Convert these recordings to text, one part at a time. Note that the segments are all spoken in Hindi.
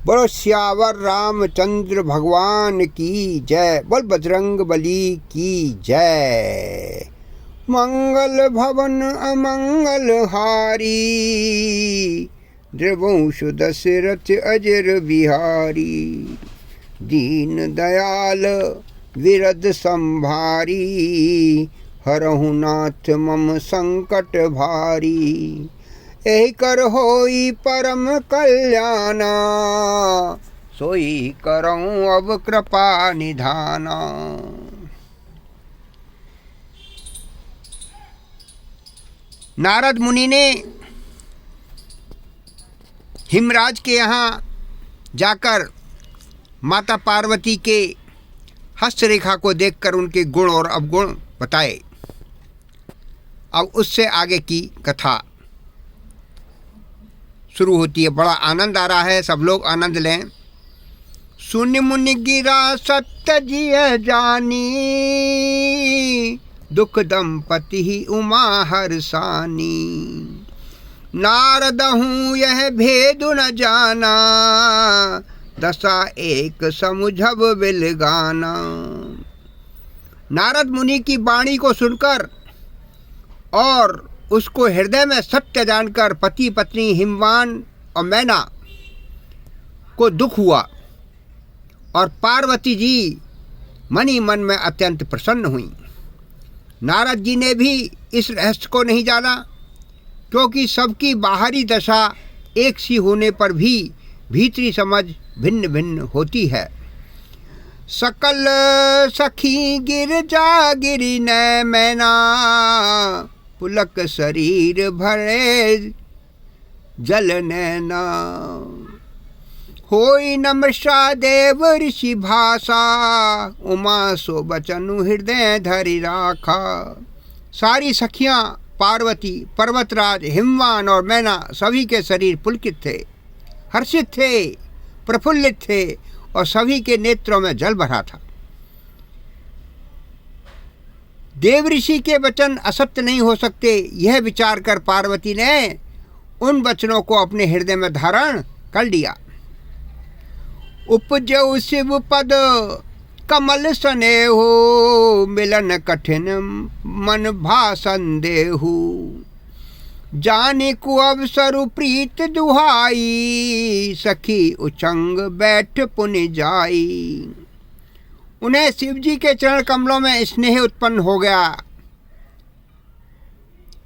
बोलो सियावर रामचंद्र भगवान की जय। बोल बजरंग बली की जय। मंगल भवन अमंगल हारी, द्रवंश दशरथ अजर बिहारी। दीन दयाल विरद संभारी, हरहु नाथ मम संकट भारी। एहि कर होई परम कल्याणा, सोई करऊं अब कृपा निधाना। नारद मुनि ने हिमराज के यहाँ जाकर माता पार्वती के हस्तरेखा को देखकर उनके गुण और अवगुण बताए। अब उससे आगे की कथा शुरू होती है। बड़ा आनंद आ रहा है, सब लोग आनंद लें। सुन मुनि गिरा सत्य जिय जानी, दुख दंपति ही उमा हरसानी। नारद हूँ यह भेद न जाना, दशा एक समुझब बिलगाना। नारद मुनि की वाणी को सुनकर और उसको हृदय में सत्य जानकर पति पत्नी हिमवान और मैना को दुख हुआ और पार्वती जी मन ही मन में अत्यंत प्रसन्न हुई। नारद जी ने भी इस रहस्य को नहीं जाना, क्योंकि सबकी बाहरी दशा एक सी होने पर भी भीतरी समझ भिन्न भिन्न होती है। सकल सखी गिरजा गिरी न मैना, पुलक शरीर भरे जल नैना। होई नमस्या देव ऋषि भाषा, उमा सो बचनु हृदय धरि राखा। सारी सखियां पार्वती, पर्वतराज, हिमवान और मैना सभी के शरीर पुलकित थे, हर्षित थे, प्रफुल्लित थे और सभी के नेत्रों में जल भरा था। देव ऋषि के वचन असत्य नहीं हो सकते, यह विचार कर पार्वती ने उन वचनों को अपने हृदय में धारण कर लिया। उपजौ शिव पद कमल स्नेहो, मिलन कठिन मन भा संदेहु। जाने को अवसरु प्रीत दुहाई, सखी उचंग बैठ पुनि जाई। उन्हें शिव जी के चरण कमलों में स्नेह उत्पन्न हो गया,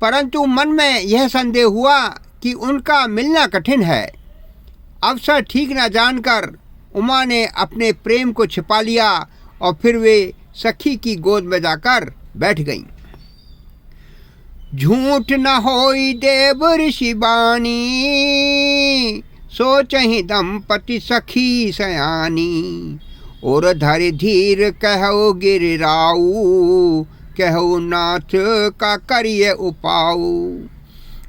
परंतु मन में यह संदेह हुआ कि उनका मिलना कठिन है। अवसर ठीक न जानकर उमा ने अपने प्रेम को छिपा लिया और फिर वे सखी की गोद में जाकर बैठ गईं। झूठ न होई देव ऋषि बानी, सोचहि दंपति सखी सयानी। और धरि धीर कहो गिरिराऊ, कहो नाथ का करिए उपाऊ।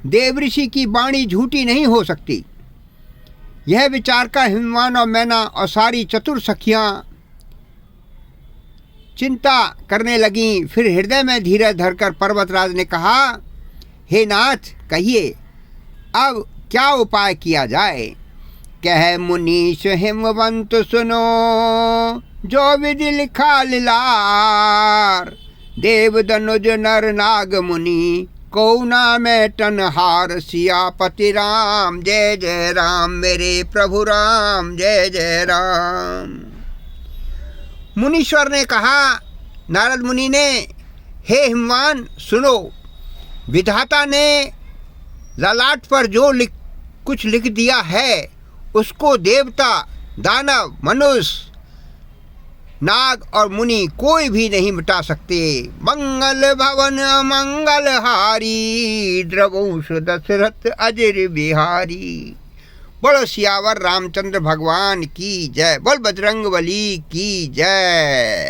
देव ऋषि की वाणी झूठी नहीं हो सकती, यह विचार कर हिमवान और मैना और सारी चतुर सखियां चिंता करने लगीं। फिर हृदय में धीरज धरकर पर्वतराज ने कहा, हे नाथ कहिए अब क्या उपाय किया जाए। कह मुनीश हिमवंत सुनो, जो विधि लिखा लीलार। देव दनुज नर नाग मुनि, कौना में टनहार। सियापति राम जय जय राम, मेरे प्रभु राम जय जय राम। मुनीश्वर ने कहा, नारद मुनि ने, हे हिमवान सुनो, विधाता ने ललाट पर जो कुछ लिख दिया है उसको देवता, दानव, मनुष्य, नाग और मुनि कोई भी नहीं मिटा सकते। मंगल भवन मंगल हारी, द्रवंश दशरथ अजर बिहारी। बोलो सियावर रामचंद्र भगवान की जय। बोल बजरंग बली की जय।